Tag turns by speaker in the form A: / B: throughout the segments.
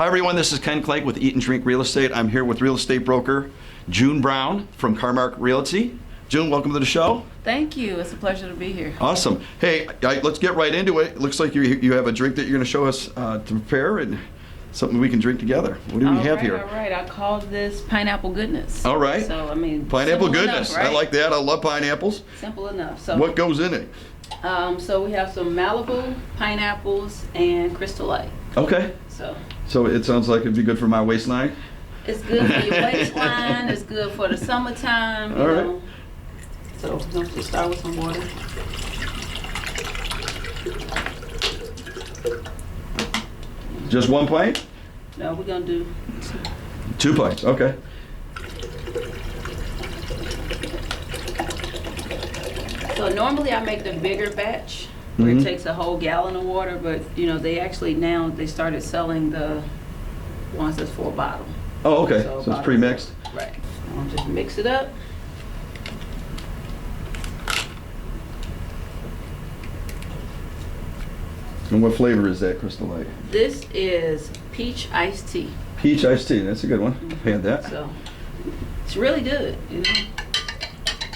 A: Hi everyone, this is Ken Clegg with Eat and Drink Real Estate. I'm here with real estate broker June Brown from Carmark Realty. June, welcome to the show.
B: Thank you. It's a pleasure to be here.
A: Awesome. Hey, let's get right into it. Looks like you have a drink that you're going to show us to prepare and something we can drink together. What do we have here?
B: All right. I called this pineapple goodness.
A: All right.
B: So, I mean,
A: pineapple goodness.
B: Enough, right?
A: I like that. I love pineapples.
B: Simple enough. So,
A: what goes in it?
B: So we have some Malibu, pineapples, and Crystal Light.
A: Okay. So it sounds like it'd be good for my waistline.
B: It's good for your waistline. It's good for the summertime.
A: All right.
B: Know. So we're going to start with some water.
A: Just 1 pint?
B: No, we're going to do
A: 2 pints. Okay.
B: So normally I make the bigger batch where it takes a whole gallon of water, but you know they actually now they started selling the ones that's for a bottle.
A: Oh, okay. So it's pre-mixed.
B: Right. I'll just mix it up.
A: And what flavor is that, Crystal Light?
B: This is peach iced tea.
A: Peach iced tea. That's a good one. I've had that.
B: So it's really good. You know,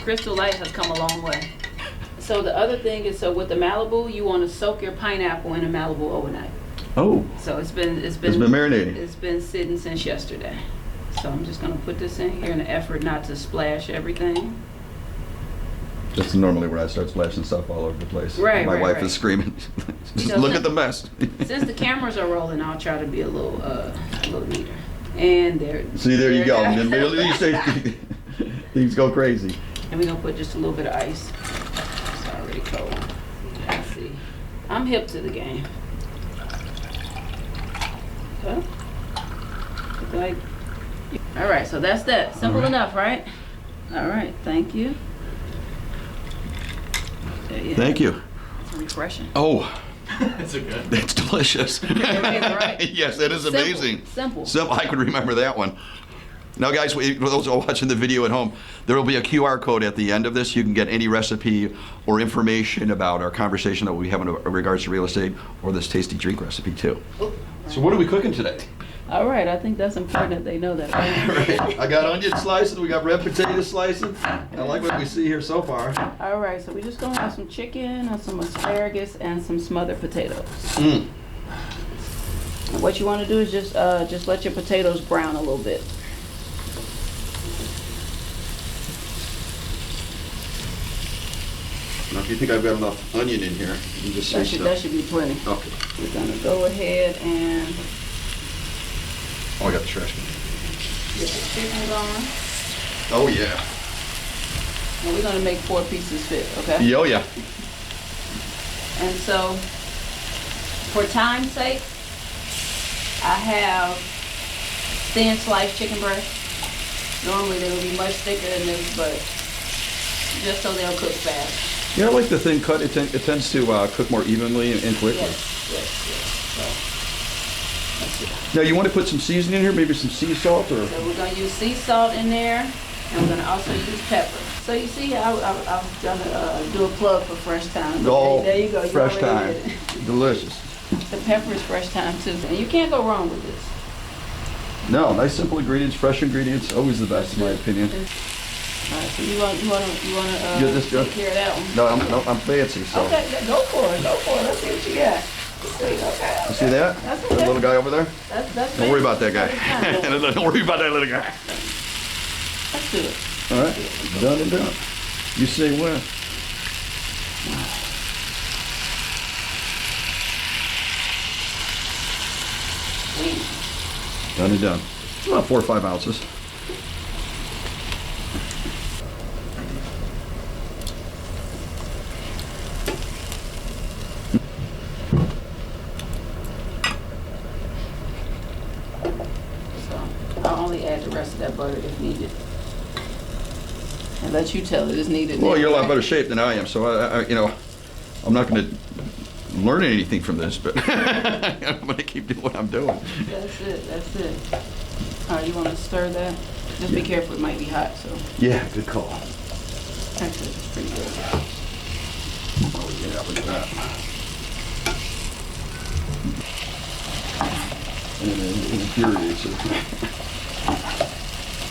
B: Crystal Light has come a long way. So the other thing is, so with the Malibu, you want to soak your pineapple in a Malibu overnight.
A: Oh.
B: So it's been
A: marinating.
B: It's been sitting since yesterday. So I'm just gonna put this in here in an effort not to splash everything.
A: That's normally where I start splashing stuff all over the place.
B: Right,
A: My wife
B: right.
A: is screaming. Just
B: You know,
A: look at the mess.
B: Since the cameras are rolling, I'll try to be a little neater. And there.
A: See, there you go. And then you say things go crazy.
B: And we're gonna put just a little bit of ice. It's already cold. Let's see. I'm hip to the game. Okay. Like, all right, so that's that. Simple enough, right? All right, thank you.
A: Thank you.
B: It's refreshing.
A: Oh.
C: That's good.
A: That's delicious.
B: Right?
A: Yes, that is amazing.
B: Simple.
A: I could remember that one. Now, guys, for those who are watching the video at home, there will be a QR code at the end of this. You can get any recipe or information about our conversation that we have in regards to real estate or this tasty drink recipe, too. So what are we cooking today?
B: All right, I think that's important that they know that.
A: Right. I got onion slices, we got red potato slices. I like what we see here so far.
B: All right, so we're just gonna have some chicken and some asparagus and some smothered potatoes.
A: Mm.
B: And what you want to do is just let your potatoes brown a little bit.
A: Now, if you think I've got enough onion in here, you can just say
B: That should be plenty.
A: Okay.
B: We're gonna go ahead and
A: Oh, I got the trash can.
B: get the chicken going.
A: Oh, yeah.
B: And we're gonna make 4 pieces fit, okay?
A: Oh, yeah.
B: And so, for time's sake, I have thin sliced chicken breast. Normally they would be much thicker than this, but just so they'll cook fast.
A: Yeah, I like the thin cut. It tends to cook more evenly and quickly.
B: Yes. So, let's see.
A: Now, you want to put some seasoning in here, maybe some sea salt or?
B: So we're gonna use sea salt in there, and we're gonna also use pepper. So you see, I'm gonna do a plug for Fresh Thyme.
A: Oh,
B: there you go. You
A: Fresh
B: already
A: Thyme.
B: did it.
A: Delicious.
B: The pepper is Fresh Thyme too, and you can't go wrong with this.
A: No, nice simple ingredients, fresh ingredients, always the best in my opinion.
B: All right, so you wanna
A: Get this, Joe?
B: take care of that one.
A: No, I'm fancy, so.
B: Okay, go for it. Let's see what you got. Okay.
A: You see that?
B: That's
A: That
B: okay.
A: little guy over there?
B: That's
A: Don't worry about that guy.
B: That's
A: Don't worry about that little guy.
B: Let's do it.
A: All right, done and done. You say when? Done and done. About 4 or 5 ounces.
B: I'll only add the rest of that butter if needed. And let you tell it is needed.
A: Well,
B: now.
A: you're a lot better shape than I am, so I'm not going to learn anything from this, but I'm going to keep doing what I'm doing.
B: That's it. All right, you want to stir that? Just be careful, it might be hot, so.
A: Yeah, good call.
B: That's it, it's pretty good.
A: Oh, yeah, look at that. And it infuriates her.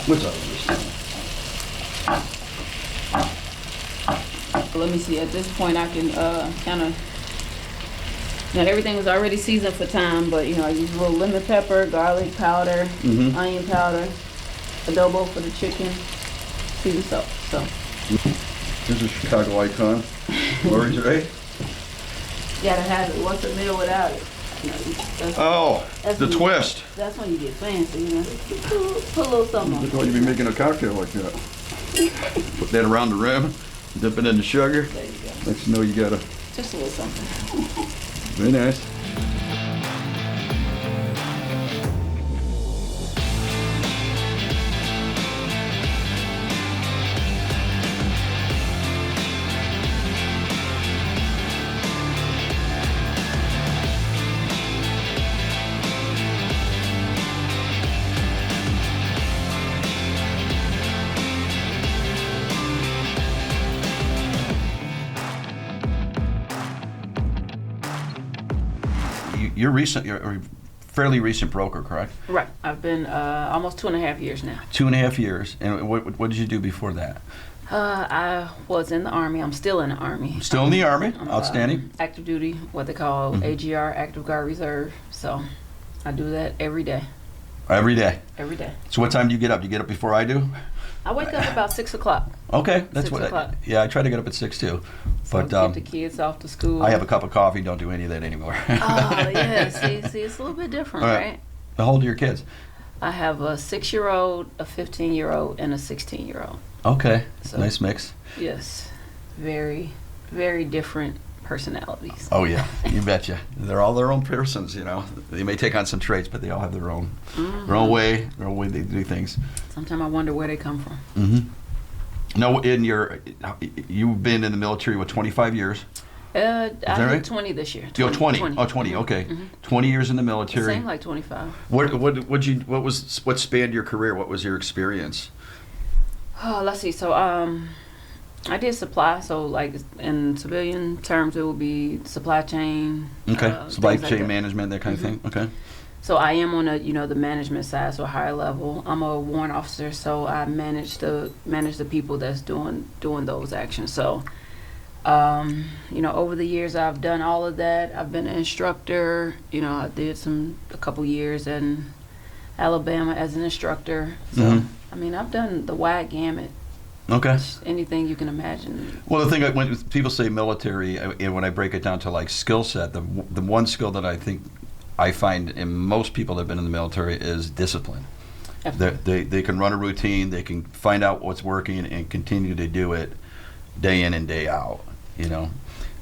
A: What's up with this?
B: Let me see, at this point I can kind of, now everything was already seasoned for thyme, but I use a little lemon pepper, garlic powder, onion powder, adobo for the chicken, seasoned salt. So
A: Here's a Chicago icon. Lori's right?
B: gotta have it. What's a meal without it?
A: That's the twist.
B: That's when you get fancy, Put a little something on
A: That's
B: it.
A: why you be making a cocktail like that. Put that around the rim, dip it in the sugar.
B: There you go.
A: Next you know you got a
B: Just a little something.
A: very nice. You're a fairly recent broker, correct?
B: Right. I've been almost 2.5 years now.
A: 2.5 years. And what did you do before that?
B: I was in the Army. I'm still in the Army.
A: Still in the Army?
B: I'm,
A: Outstanding.
B: Active duty, what they call AGR, Active Guard Reserve. So I do that every day.
A: Every day?
B: Every day.
A: So what time do you get up? Do you get up before I do?
B: I wake up about 6 o'clock.
A: Okay, that's
B: 6
A: what.
B: o'clock.
A: Yeah, I try to get up at 6 too,
B: So
A: but
B: get the kids off to school.
A: I have a cup of coffee. Don't do any of that anymore.
B: Oh yeah, see, it's a little bit different,
A: All
B: right?
A: How old are your kids?
B: I have a 6-year-old, a 15-year-old, and a 16-year-old.
A: Okay,
B: So-
A: nice mix.
B: Yes, very, very different personalities.
A: Oh yeah, you betcha. They're all their own persons, They may take on some traits, but they all have their own way they do things.
B: Sometimes I wonder where they come from.
A: Mm-hmm. No, you've been in the military, 25 years?
B: I
A: that
B: hit
A: right?
B: 20 this year.
A: 20. Oh, 20. Okay. 20 years in the military.
B: Same like 25.
A: What spanned your career? What was your experience?
B: Oh, let's see. So, I did supply. So, like in civilian terms, it would be supply chain.
A: Okay. Supply
B: things like
A: chain
B: that.
A: management, that kind of thing. Okay.
B: So I am on the management side, so higher level. I'm a warrant officer, so I manage the people that's doing those actions. So, over the years I've done all of that. I've been an instructor. I did a couple years in Alabama as an instructor. So I've done the wide gamut.
A: Okay.
B: Anything you can imagine.
A: Well, the thing when people say military, when I break it down to like skill set, the one skill that I think I find in most people that have been in the military is discipline. They can run a routine, they can find out what's working and continue to do it day in and day out,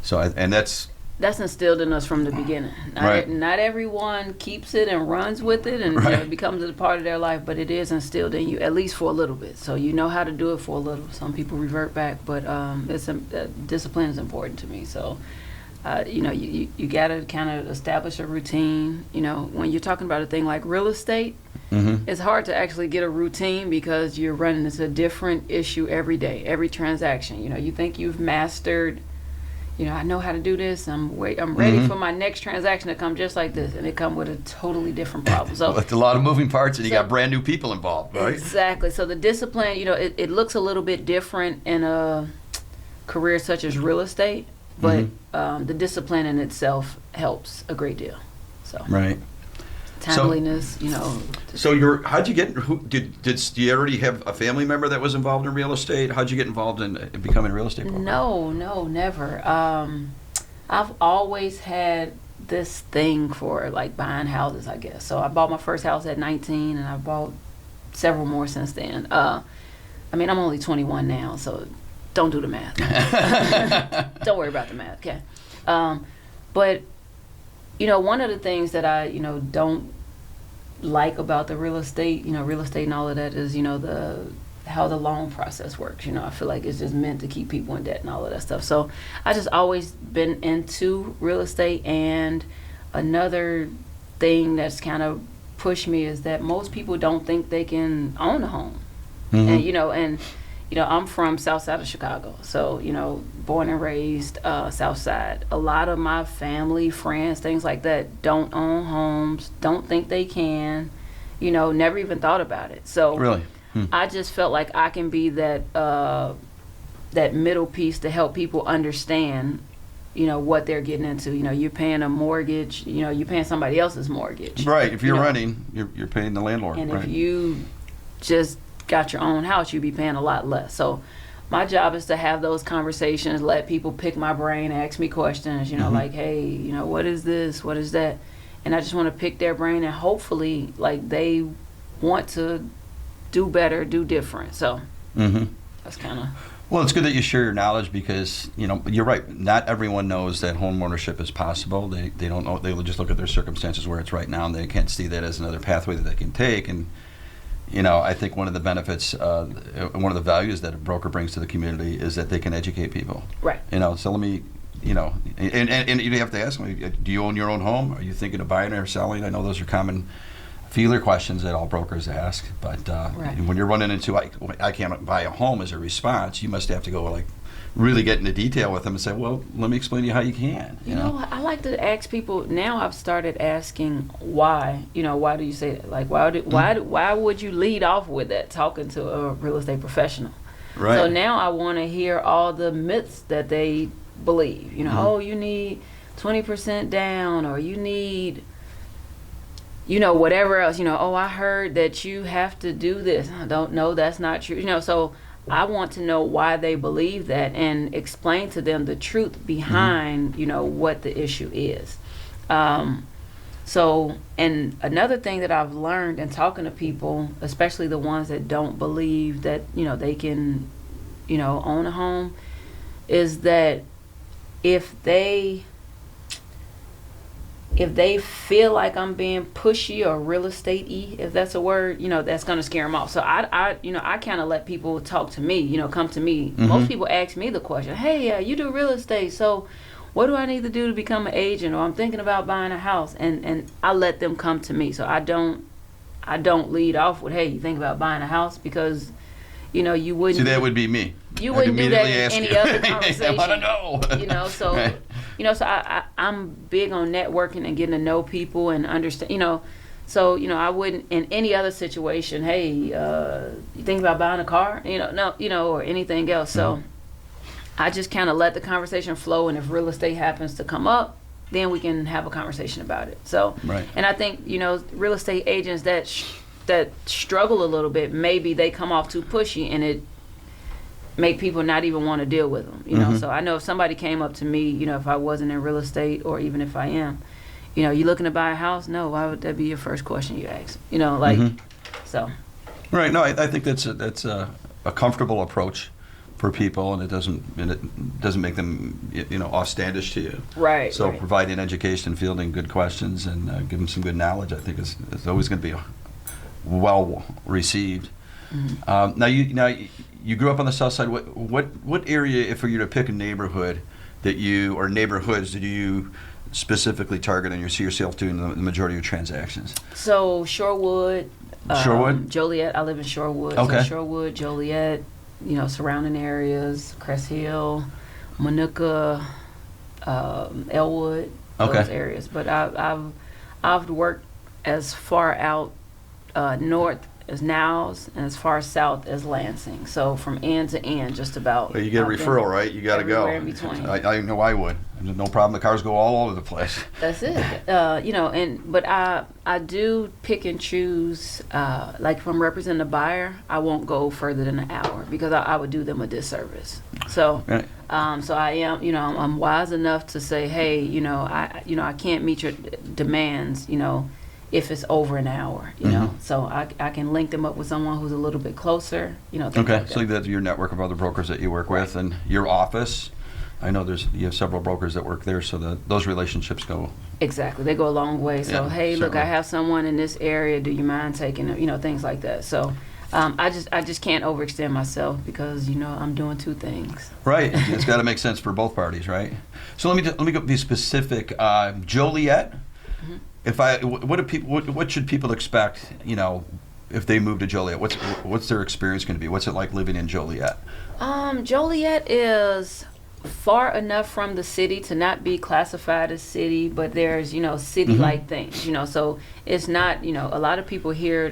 A: So and that's
B: instilled in us from the beginning. Not everyone keeps it and runs with it and it becomes a part of their life, but it is instilled in you at least for a little bit. So you know how to do it for a little. Some people revert back, but discipline is important to me. So. You got to kind of establish a routine. When you're talking about a thing like real estate, it's hard to actually get a routine because you're running into a different issue every day, every transaction. You think you've mastered, I know how to do this. I'm ready for my next transaction to come just like this, and it come with a totally different problem. So
A: it's a lot of moving parts, and you got brand new people involved, right?
B: Exactly. So the discipline, it looks a little bit different in a career such as real estate. But the discipline in itself helps a great deal. So
A: right,
B: timeliness,
A: So how'd you get? Do you already have a family member that was involved in real estate? How'd you get involved in becoming a real estate broker?
B: No, never. I've always had this thing for like buying houses, I guess. So I bought my first house at 19, and I bought several more since then. I'm only 21 now, so. Don't do the math. Don't worry about the math, okay? But, one of the things that I, don't like about the real estate and all of that is, how the loan process works. I feel like it's just meant to keep people in debt and all of that stuff. So I just always been into real estate. And another thing that's kind of pushed me is that most people don't think they can own a home. And, I'm from South Side of Chicago, so born and raised South Side. A lot of my family, friends, things like that, don't own homes, don't think they can, never even thought about it. So
A: Really?
B: I just felt like I can be that middle piece to help people understand, what they're getting into. You're paying a mortgage, you're paying somebody else's mortgage.
A: Right. If you're renting, you're paying the landlord.
B: And
A: right.
B: if you just got your own house, you'd be paying a lot less. So my job is to have those conversations, let people pick my brain, ask me questions, like, hey, what is this? What is that? And I just want to pick their brain, and hopefully, like, they want to do better, do different. So that's kind of...
A: Well, it's good that you share your knowledge because, you're right. Not everyone knows that home ownership is possible. They don't know. They just look at their circumstances where it's right now, and they can't see that as another pathway that they can take. And, I think one of the benefits, one of the values that a broker brings to the community is that they can educate people.
B: Right.
A: So let me, and you have to ask them, do you own your own home? Are you thinking of buying or selling? I know those are common feeler questions that all brokers ask, but when you're running into I can't buy a home as a response, you must have to go really get into detail with them and say, well, let me explain to you how you can.
B: I like to ask people. Now I've started asking why. Why do you say that? Like, why would you lead off with that talking to a real estate professional?
A: Right.
B: So now I want to hear all the myths that they believe. Oh, you need 20% down, or you need whatever else, oh, I heard that you have to do this. I don't know, that's not true. So I want to know why they believe that and explain to them the truth behind, what the issue is. So, and another thing that I've learned in talking to people, especially the ones that don't believe that, they can, own a home, is that if they feel like I'm being pushy or real estate-y, if that's a word, that's going to scare them off. So I kind of let people talk to me, come to me. Most people ask me the question, hey, you do real estate, so what do I need to do to become an agent? Or I'm thinking about buying a house, and I let them come to me. So I don't lead off with, hey, you think about buying a house, because you wouldn't.
A: See, that would be me.
B: You wouldn't do that in any other conversation.
A: I want to know.
B: So
A: right.
B: So I'm big on networking and getting to know people and understand. So I wouldn't in any other situation. Hey, you think about buying a car? No, or anything else. So I just kind of let the conversation flow, and if real estate happens to come up, then we can have a conversation about it. So,
A: right.
B: And I think real estate agents that struggle a little bit, maybe they come off too pushy, and it make people not even want to deal with them. So I know if somebody came up to me, if I wasn't in real estate, or even if I am, you looking to buy a house? No, why would that be your first question you ask? So. Right.
A: No, I think that's a comfortable approach for people, and it doesn't make them offstandish to you.
B: Right.
A: So
B: right.
A: Providing education, fielding good questions, and give them some good knowledge, I think is always going to be well received. Now you grew up on the South Side. What area, if you were to pick a neighborhood or neighborhoods, did you specifically target and you see yourself doing the majority of your transactions?
B: So Shorewood. Joliet. I live in Shorewood.
A: Okay.
B: So Shorewood, Joliet, surrounding areas, Crest Hill, Manuka, Elwood, those areas. But I've worked as far out north as Niles and as far south as Lansing. So from end to end, just about.
A: Well, you get a referral, right? You got to go.
B: In between.
A: I know I would. There's no problem. The cars go all over the place.
B: That's it. But I do pick and choose. Like if I'm representing a buyer, I won't go further than an hour because I would do them a disservice. So,
A: right.
B: So I am. I'm wise enough to say, hey, I can't meet your demands. If it's over an hour, so I can link them up with someone who's a little bit closer,
A: Okay,
B: like
A: so that's your network of other brokers that you work with, and your office. I know you have several brokers that work there, so those relationships go.
B: Exactly, they go a long way. So
A: Yeah,
B: hey, look,
A: certainly.
B: I have someone in this area. Do you mind taking them? Things like that. So I just can't overextend myself because I'm doing two things.
A: Right, it's got to make sense for both parties, right? So let me be specific. Joliet. What should people expect? if they move to Joliet? What's their experience going to be? What's it like living in Joliet?
B: Joliet is far enough from the city to not be classified as city, but there's, city-like things, so it's not, a lot of people hear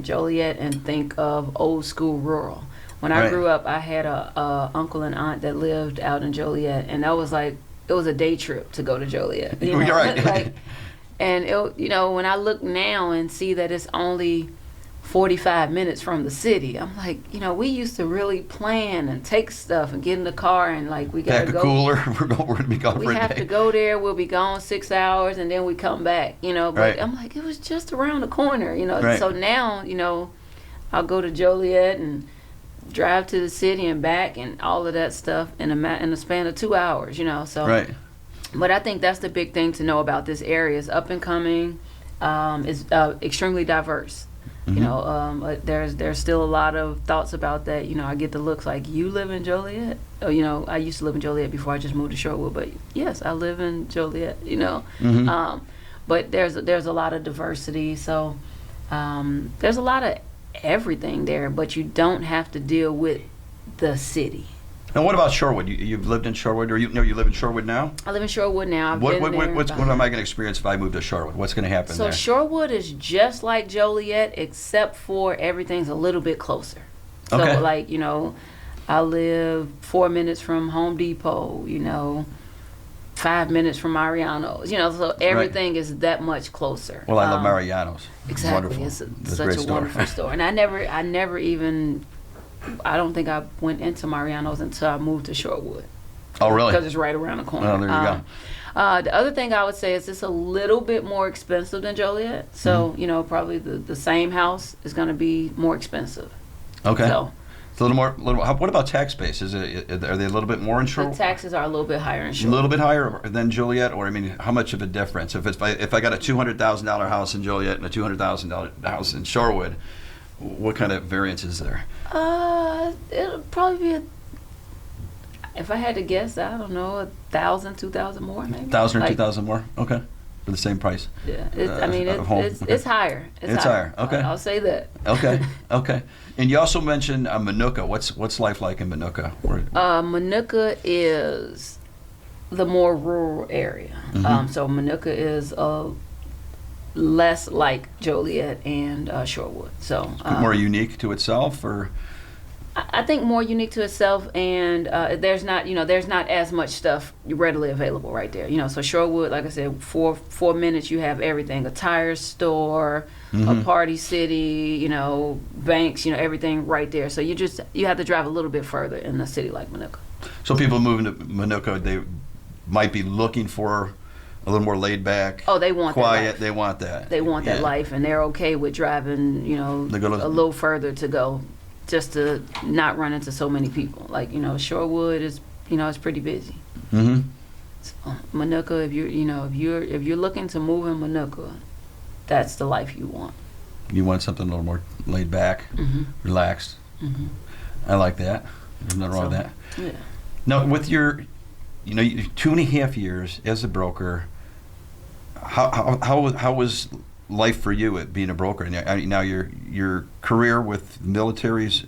B: Joliet and think of old school rural. When I grew up, I had a uncle and aunt that lived out in Joliet, and that was like, it was a day trip to go to Joliet.
A: You're right.
B: And when I look now and see that it's only 45 minutes from the city, I'm like, we used to really plan and take stuff and get in the car and like we gotta go.
A: Cooler. We're going to be gone for a day.
B: We have to go there. We'll be gone 6 hours and then we come back. But I'm like, it was just around the corner.
A: Right.
B: So now, I'll go to Joliet and drive to the city and back and all of that stuff in a span of 2 hours. So.
A: Right.
B: But I think that's the big thing to know about this area. It's up and coming. It's extremely diverse. There's still a lot of thoughts about that. I get the looks like, you live in Joliet? I used to live in Joliet before I just moved to Shorewood, but yes, I live in Joliet, but there's a lot of diversity, so there's a lot of everything there, but you don't have to deal with the city.
A: And what about Shorewood? You've lived in Shorewood, or you live in Shorewood now?
B: I live in Shorewood now.
A: What am I going to experience if I move to Shorewood? What's going to happen there?
B: So Shorewood is just like Joliet, except for everything's a little bit closer. So I live 4 minutes from Home Depot, 5 minutes from Mariano's, so everything is that much closer.
A: Well, I love Mariano's.
B: Exactly.
A: It's
B: such a wonderful store. And I never even, I don't think I went into Mariano's until I moved to Shorewood.
A: Oh, really?
B: Because it's right around the corner.
A: Oh, there you go.
B: The other thing I would say is it's a little bit more expensive than Joliet. So, probably the same house is going to be more expensive.
A: Okay.
B: So,
A: it's a little more. What about tax base? Are they a little bit more in Shorewood?
B: The taxes are a little bit higher in Shorewood.
A: A little bit higher than Joliet, or how much of a difference? If I got a $200,000 house in Joliet and a $200,000 house in Shorewood, what kind of variance is there?
B: It'll probably be if I had to guess, I don't know, $1,000, $2,000 more, maybe.
A: $1,000 or $2,000 more? Okay, for the same price.
B: Yeah, it's higher.
A: It's higher. Okay,
B: I'll say that.
A: Okay. And you also mentioned Minooka. What's life like in Minooka?
B: Minooka is the more rural area. So Minooka is less like Joliet and Shorewood. So
A: more unique to itself, or
B: I think more unique to itself, and there's not as much stuff readily available right there. So Shorewood, like I said, 4 minutes you have everything: a tire store, a party city, banks, everything right there. So you have to drive a little bit further in a city like Minooka.
A: So people moving to Minooka, they might be looking for a little more laid back.
B: Oh, they want
A: quiet.
B: That life.
A: They want that.
B: They want that life, and they're okay with driving, a little further to go, just to not run into so many people. Like Shorewood is, it's pretty busy. So Minooka, if you're looking to move in Minooka, that's the life you want.
A: You want something a little more laid back, relaxed. I like that. There's nothing wrong with that.
B: Yeah.
A: Now, with your, 2.5 years as a broker, how was life for you at being a broker? And now your career with military's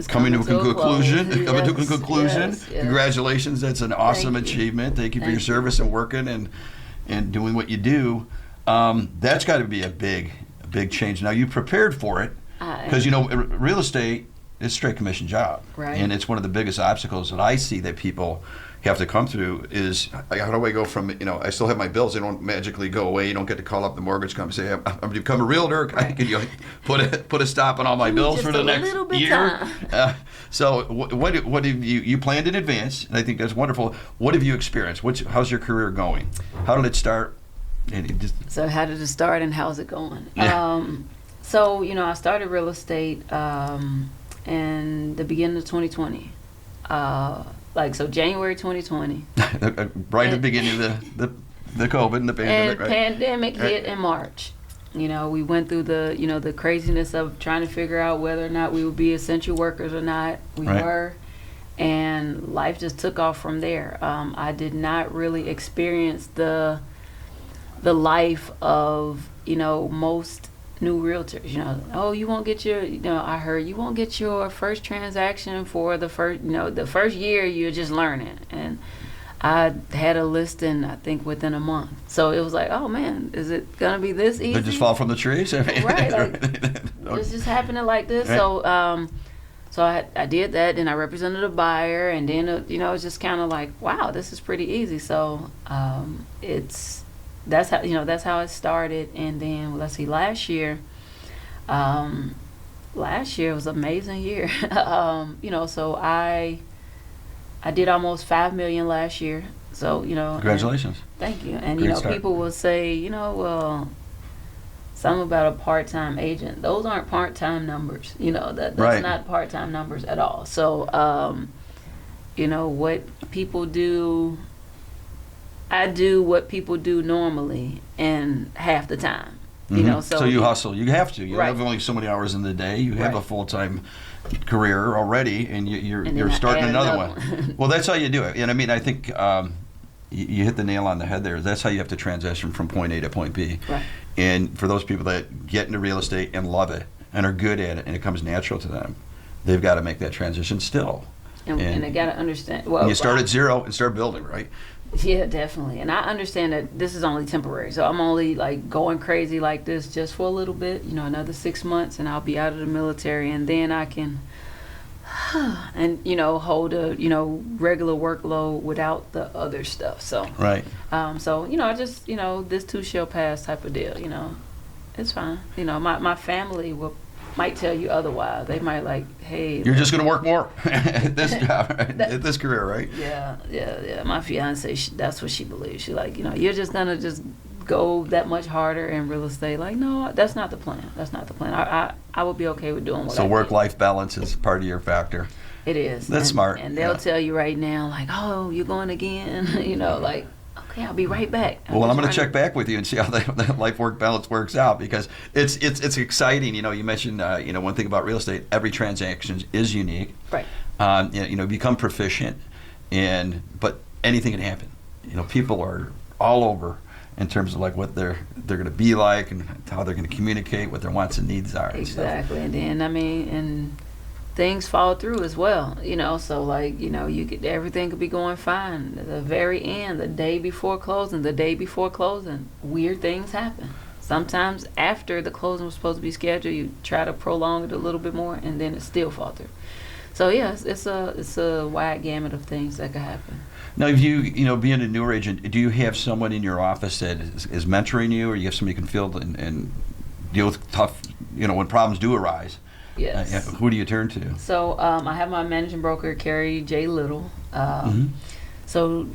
A: coming to a conclusion. Yes. Congratulations! That's an awesome achievement. Thank you for your service and working and doing what you do. That's got to be a big change. Now you prepared for it because real estate is a straight commission job,
B: right?
A: And it's one of the biggest obstacles that I see that people have to come through is, how do I go from, I still have my bills, they don't magically go away, you don't get to call up the mortgage company and say, I'm become a realtor,
B: right.
A: Can you put a stop on all my bills for the next year? So what have you planned in advance, and I think that's wonderful. What have you experienced? How's your career going? How did it start?
B: So how did it start and how's it going?
A: Yeah.
B: So, I started real estate in the beginning of 2020. January 2020.
A: Right at the beginning of the COVID and the pandemic, right?
B: Pandemic hit in March. We went through the craziness of trying to figure out whether or not we would be essential workers or not. We were. And life just took off from there. I did not really experience the life of, most new realtors, oh, you won't get your, I heard you won't get your first transaction for the first, the first year you're just learning. And I had a listing, I think, within a month. So it was like, oh man, is it gonna be this easy?
A: They just fall from the trees.
B: Right, it's just happening like this. Right. So I did that, and I represented a buyer, and then it was just kind of like, wow, this is pretty easy. So that's how it started. And then let's see, last year was an amazing year. So I did almost $5 million last year. So,
A: congratulations.
B: Thank you. And,
A: Great start.
B: People will say, well, something about a part-time agent. Those aren't part-time numbers. That's
A: right.
B: Not part-time numbers at all. So, what people do, I do what people do normally in half the time.
A: Mm-hmm.
B: So
A: you hustle. You have to. You
B: right.
A: have only so many hours in the day. You have
B: right.
A: a full-time career already, and you're starting another one. Well, that's how you do it. And I mean, I think you hit the nail on the head there. That's how you have to transition from point A to point B.
B: Right.
A: And for those people that get into real estate and love it and are good at it and it comes natural to them, they've got to make that transition still.
B: And they got to understand. Well,
A: you start at zero and start building, right?
B: Yeah, definitely. And I understand that this is only temporary. So I'm only like going crazy like this just for a little bit, another 6 months, and I'll be out of the military, and then I can and hold a regular workload without the other stuff. So
A: right.
B: So I just this too shall pass type of deal. It's fine. My family might tell you otherwise. They might like, hey,
A: you're just going to work more at this job, right? At this career, right?
B: Yeah. My fiance, that's what she believes. She like, you're just gonna just go that much harder in real estate. Like, no, that's not the plan. That's not the plan. I would be okay with doing what.
A: So work-life balance is part of your factor.
B: It is.
A: That's smart.
B: And they'll tell you right now, like, oh, you're going again. Like, okay, I'll be right back.
A: I'm going to check back with you and see how that life-work balance works out, because it's exciting. You mentioned one thing about real estate: every transaction is unique.
B: Right.
A: Become proficient, but anything can happen. People are all over in terms of like what they're going to be like and how they're going to communicate, what their wants and needs are.
B: Exactly. And then and things fall through as well, so like, everything could be going fine. At the very end, the day before closing, weird things happen. Sometimes after the closing was supposed to be scheduled, you try to prolong it a little bit more, and then it still fall through. So yeah, it's a wide gamut of things that could happen.
A: Now, if being a newer agent, do you have someone in your office that is mentoring you, or you have somebody you can field and deal with tough, when problems do arise?
B: Yes.
A: Who do you turn to?
B: So I have my managing broker, Carrie J. Little. So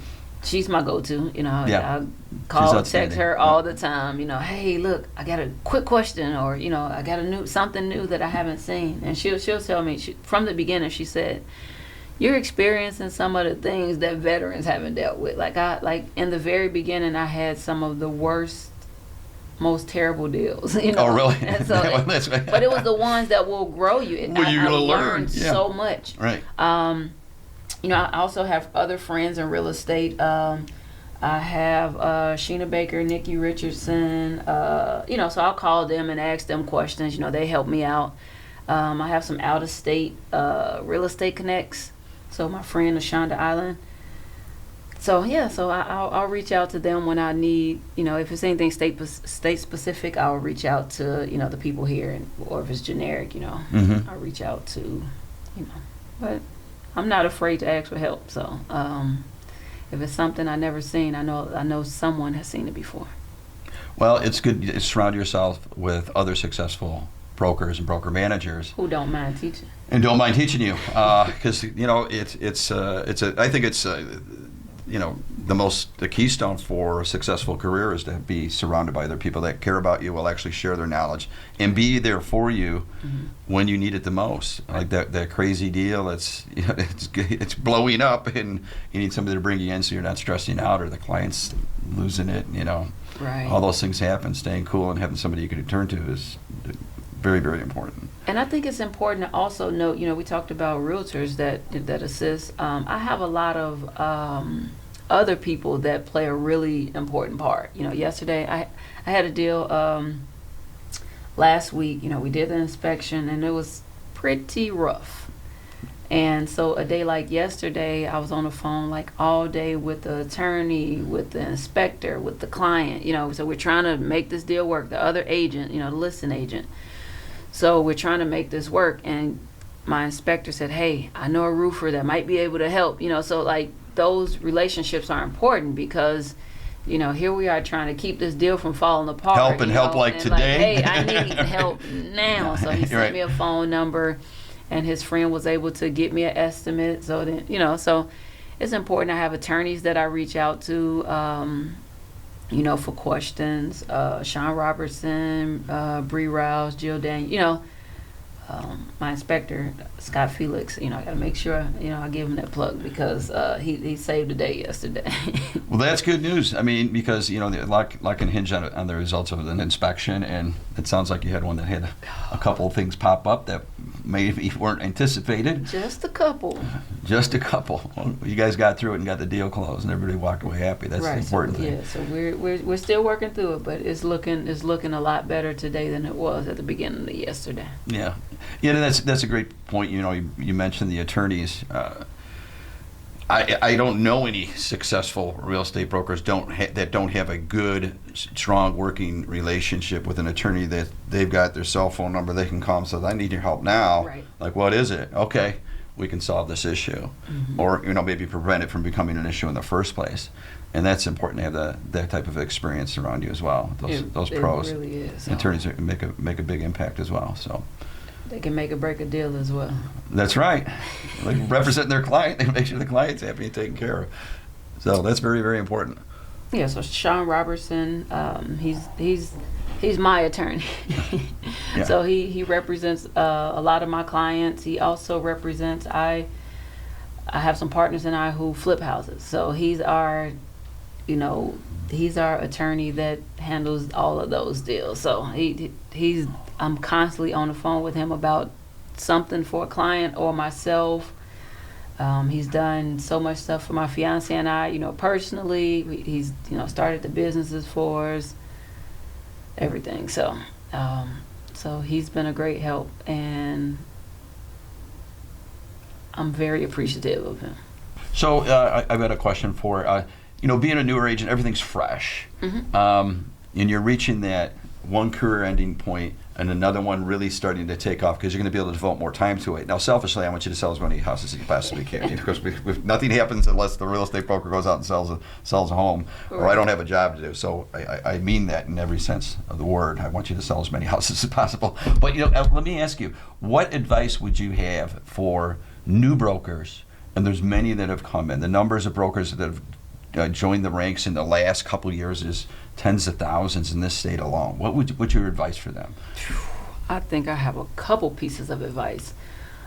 B: she's my go-to. I call, text her all the time. Hey, look, I got a quick question, or I got something new that I haven't seen, and she'll tell me. From the beginning, she said, you're experiencing some of the things that veterans haven't dealt with. Like in the very beginning, I had some of the worst, most terrible deals.
A: Oh, really?
B: And so but it was the ones that will grow you.
A: You're going to learn
B: so much.
A: Right.
B: I also have other friends in real estate. I have Sheena Baker, Nikki Richardson. So I'll call them and ask them questions. They help me out. I have some out-of-state real estate connects. So my friend Ashonda Island. So yeah, I'll reach out to them when I need, if it's anything state specific, I'll reach out to the people here, or if it's generic, I'll reach out to, But I'm not afraid to ask for help. So if it's something I never seen, I know someone has seen it before.
A: Well, it's good to surround yourself with other successful brokers and broker managers
B: who don't mind teaching
A: you, because I think it's the keystone for a successful career is to be surrounded by other people that care about you, will actually share their knowledge and be there for you when you need it the most. Like that crazy deal that's it's blowing up, and you need somebody to bring you in so you're not stressing out or the client's losing it.
B: Right.
A: All those things happen. Staying cool and having somebody you can turn to is very, very important.
B: And I think it's important to also note, we talked about realtors that assist. I have a lot of other people that play a really important part. Yesterday I had a deal. last week, we did the inspection and it was pretty rough. And so a day like yesterday, I was on the phone like all day with the attorney, with the inspector, with the client, so we're trying to make this deal work. The other agent, the listing agent. So we're trying to make this work. And my inspector said, hey, I know a roofer that might be able to help, so like those relationships are important because here we are trying to keep this deal from falling apart.
A: Help like today.
B: Like, hey, I need help now. So he sent me a phone number, and his friend was able to get me an estimate. So then, so it's important. I have attorneys that I reach out to, for questions. Sean Robertson, Bree Rouse, Jill Daniel, my inspector, Scott Felix, I got to make sure, I give him that plug because he saved the day yesterday.
A: Well, that's good news. I mean, because, a lot can hinge on the results of an inspection, and it sounds like you had one that had a couple of things pop up that maybe weren't anticipated.
B: Just a couple.
A: Just a couple. Well, you guys got through it and got the deal closed, and everybody walked away happy. That's the important thing.
B: Yeah, so we're still working through it, but it's looking a lot better today than it was at the beginning of yesterday.
A: Yeah, that's a great point. You mentioned the attorneys. I don't know any successful real estate brokers that don't have a good, strong working relationship with an attorney that they've got their cell phone number they can call and say, I need your help now.
B: Right.
A: Like, what is it? Okay, we can solve this issue.
B: Mm-hmm.
A: Or, maybe prevent it from becoming an issue in the first place. And that's important to have that type of experience around you as well. Those pros.
B: It really is.
A: Attorneys make a big impact as well. So
B: they can make or break a deal as well. That's
A: right. Like representing their client, they make sure the client's happy and taken care of. So that's very, very important.
B: Yeah. So Sean Robertson, he's my attorney.
A: Yeah.
B: So he represents a lot of my clients. He also represents I have some partners and I who flip houses. So he's our attorney that handles all of those deals. So I'm constantly on the phone with him about something for a client or myself. He's done so much stuff for my fiance and I, personally. He's, started the businesses for us, everything. So he's been a great help, and I'm very appreciative of him.
A: So I've got a question for, being a newer agent, everything's fresh.
B: Mm-hmm.
A: And you're reaching that one career ending point and another one really starting to take off because you're going to be able to devote more time to it. Now, selfishly, I want you to sell as many houses as you possibly can because nothing happens unless the real estate broker goes out and sells a home, or I don't have a job to do. So I mean that in every sense of the word. I want you to sell as many houses as possible. But let me ask you, what advice would you have for new brokers? And there's many that have come in. The numbers of brokers that have joined the ranks in the last couple of years is tens of thousands in this state alone. What's your advice for them?
B: I think I have a couple pieces of advice.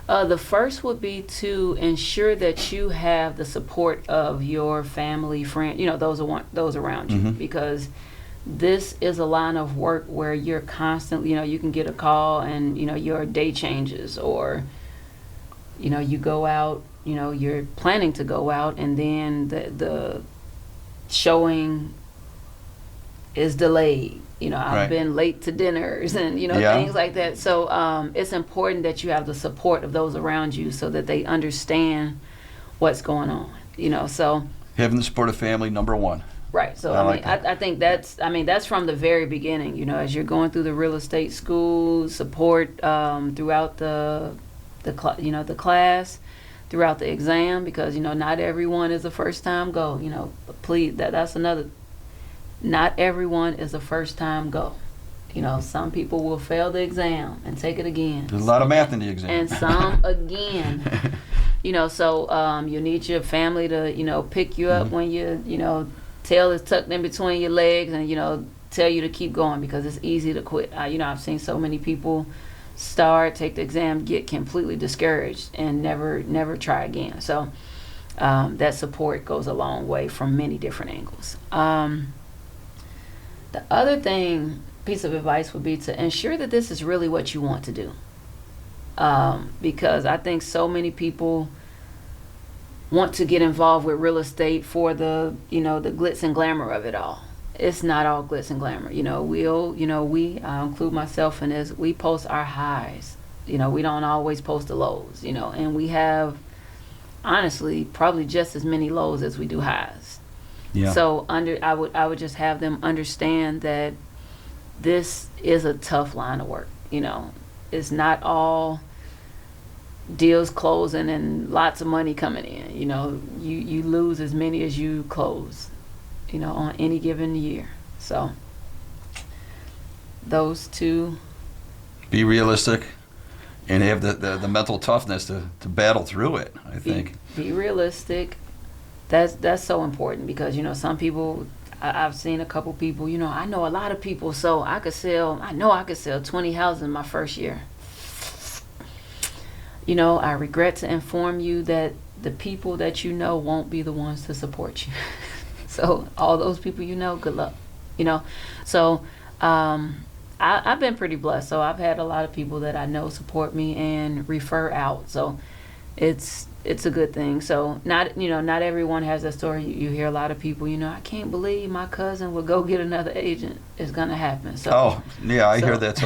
B: The first would be to ensure that you have the support of your family, friend, those around you,
A: Mm-hmm.
B: because this is a line of work where you're constantly, you can get a call and, your day changes, or, you go out, you're planning to go out, and then the showing is delayed. I've
A: Right.
B: been late to dinners and,
A: Yeah.
B: things like that. So it's important that you have the support of those around you so that they understand what's going on, so.
A: Having the support of family, number one.
B: Right. So
A: I
B: I think that's from the very beginning, as you're going through the real estate school, support throughout the class, throughout the exam, because not everyone is a first time go. Please, that's another. Not everyone is a first time go. Some people will fail the exam and take it again.
A: There's a lot of math in the exam.
B: And some again. So you need your family to pick you up when you tail is tucked in between your legs, and tell you to keep going, because it's easy to quit. I've seen so many people take the exam, get completely discouraged, and never try again. So that support goes a long way from many different angles. The other piece of advice would be to ensure that this is really what you want to do. Because I think so many people want to get involved with real estate for the glitz and glamour of it all. it's not all glitz and glamour. I include myself in this. We post our highs. We don't always post the lows. And we have, honestly, probably just as many lows as we do highs.
C: Yeah.
B: So I would just have them understand that this is a tough line of work. It's not all deals closing and lots of money coming in. You lose as many as you close, on any given year. So those two.
C: Be realistic and have the mental toughness to battle through it, I think.
B: Be realistic. That's so important because, some people, I've seen a couple people, I know a lot of people, so I know I could sell 20 houses in my first year. I regret to inform you that the people that won't be the ones to support you. So all those people good luck. So I've been pretty blessed. So I've had a lot of people that I know support me and refer out. So it's a good thing. So not everyone has that story. You hear a lot of people, I can't believe my cousin would go get another agent. It's gonna happen. So
C: I hear that's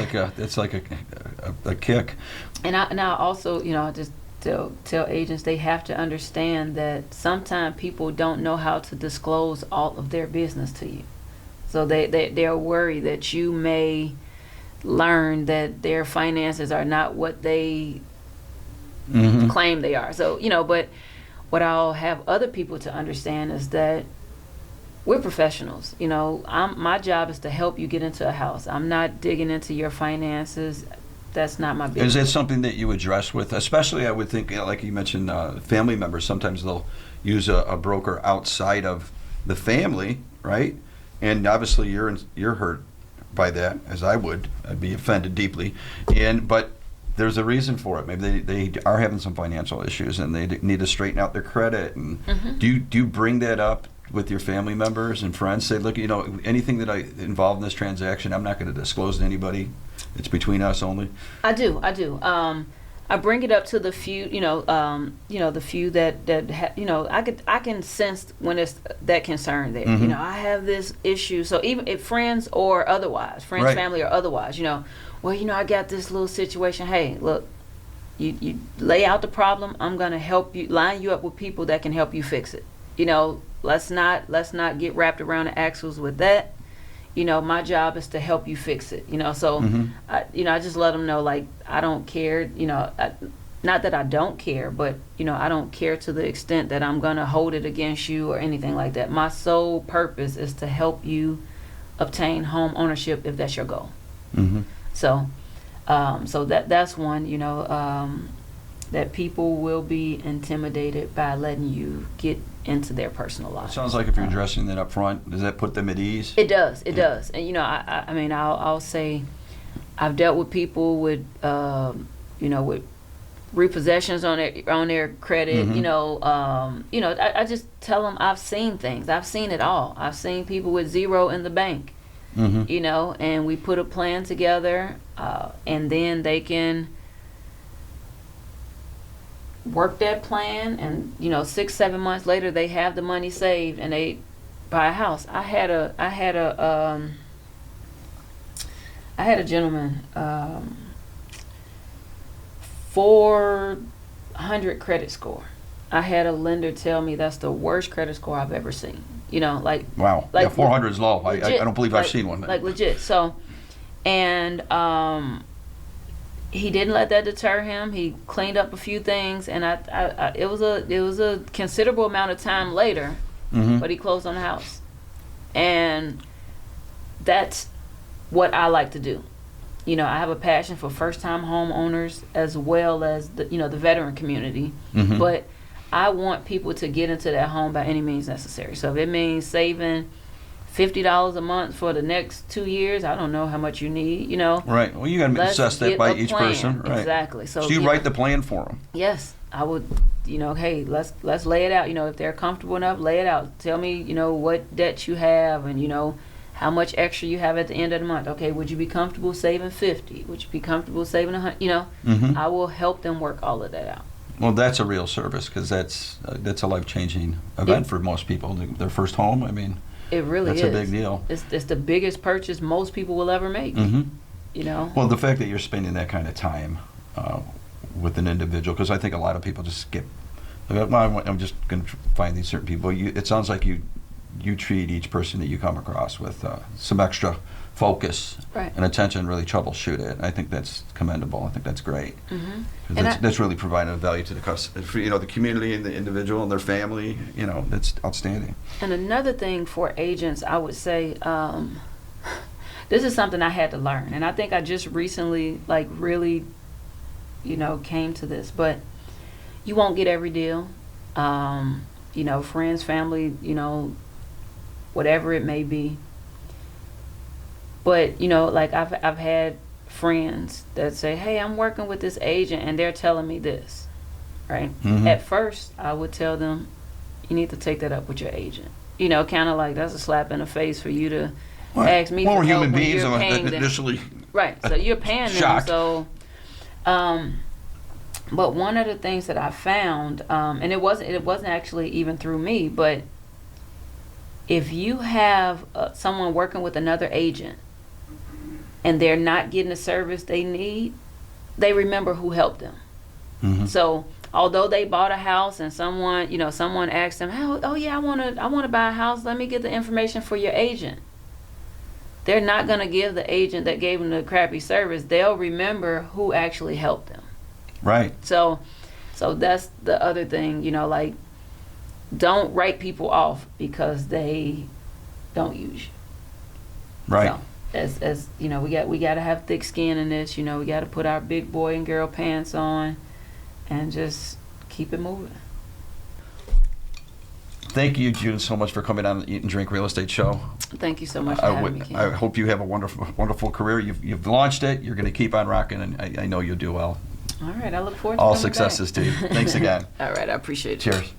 C: like a kick.
B: And I also, just tell agents they have to understand that sometimes people don't know how to disclose all of their business to you. So they're worried that you may learn that their finances are not what they claim they are. So, but what I'll have other people to understand is that we're professionals. My job is to help you get into a house. I'm not digging into your finances. That's not my business.
C: Is that something that you address with, especially I would think, like you mentioned, family members, sometimes they'll use a broker outside of the family, right? And obviously you're hurt by that, as I would. I'd be offended deeply. But there's a reason for it. Maybe they are having some financial issues and they need to straighten out their credit. And do you bring that up with your family members and friends? Say, look, anything that I involved in this transaction, I'm not going to disclose to anybody. It's between us only. I do.
B: I bring it up to the few, the few that I can sense when it's that concern there. I have this issue. So even if friends or otherwise,
C: Right.
B: family or otherwise, I got this little situation. Hey, look, you lay out the problem. I'm gonna help you, line you up with people that can help you fix it. Let's not get wrapped around the axles with that. My job is to help you fix it. So I just let them know, like, I don't care. Not that I don't care, but I don't care to the extent that I'm gonna hold it against you or anything like that. My sole purpose is to help you obtain home ownership if that's your goal. So that's one. That people will be intimidated by letting you get into their personal lives.
C: It sounds like if you're addressing that up front, does that put them at ease?
B: It does. And I'll say I've dealt with people with with repossessions on their credit. I just tell them I've seen things. I've seen it all. I've seen people with zero in the bank. And we put a plan together, and then they can work that plan, and 6-7 months later they have the money saved and they buy a house. I had a gentleman, 400 credit score. I had a lender tell me that's the worst credit score I've ever seen.
C: Wow.
B: Like,
C: 400 is low. I don't believe I've seen one.
B: Like legit. So, and he didn't let that deter him. He cleaned up a few things, and it was a considerable amount of time later, but he closed on the house, and that's what I like to do. I have a passion for first-time homeowners as well as the veteran community, but I want people to get into that home by any means necessary. So if it means saving $50 a month for the next 2 years, I don't know how much you need,
C: Right. Well, you got to assess that by each person. Right.
B: Exactly.
C: So you write the plan for them.
B: Yes, I would. Hey, let's lay it out. If they're comfortable enough, lay it out. Tell me, what debts you have, and how much extra you have at the end of the month. Okay, would you be comfortable saving 50? Would you be comfortable saving 100? I will help them work all of that out.
C: Well, that's a real service, because that's a life-changing event for most people. Their first home.
B: It really
C: That's
B: is.
C: a big deal.
B: It's the biggest purchase most people will ever make.
C: Mm-hmm.
B: You know.
C: Well, the fact that you're spending that kind of time with an individual, because I think a lot of people just skip. Well, I'm just going to find these certain people. It sounds like you treat each person that you come across with some extra focus
B: Right.
C: and attention, really troubleshoot it. I think that's commendable. I think that's great.
B: Mm-hmm.
C: 'Cause that's really providing a value to the the community and the individual and their family. That's outstanding.
B: And another thing for agents, I would say, this is something I had to learn, and I think I just recently, like, really, came to this. But you won't get every deal. Friends, family, whatever it may be. But like I've had friends that say, "Hey, I'm working with this agent, and they're telling me this." Right?
C: Mhm.
B: At first, I would tell them, "You need to take that up with your agent." Kind of like that's a slap in the face for you to ask me
C: Well,
B: for
C: we're
B: help
C: human
B: when
C: beings
B: you're paying them.
C: initially.
B: Right. So you're paying them.
C: Shocked.
B: So, but one of the things that I found, and it wasn't actually even through me, but if you have someone working with another agent and they're not getting the service they need, they remember who helped them.
C: Mhm.
B: So although they bought a house and someone asked them, "Oh yeah, I want to buy a house. Let me get the information for your agent." They're not going to give the agent that gave them the crappy service. They'll remember who actually helped them.
C: Right.
B: So that's the other thing, like, don't write people off because they don't use you.
C: Right.
B: So, as we got to have thick skin in this. We got to put our big boy and girl pants on, and just keep it moving.
C: Thank you, June, so much for coming on the Eat and Drink Real Estate Show.
B: Thank you so much for having me, Ken.
C: I hope you have a wonderful career. You've launched it. You're going to keep on rocking, and I know you'll do well.
B: All right, I look forward to
C: All
B: coming back.
C: successes to you. Thanks again.
B: All right, I appreciate it.
C: Cheers.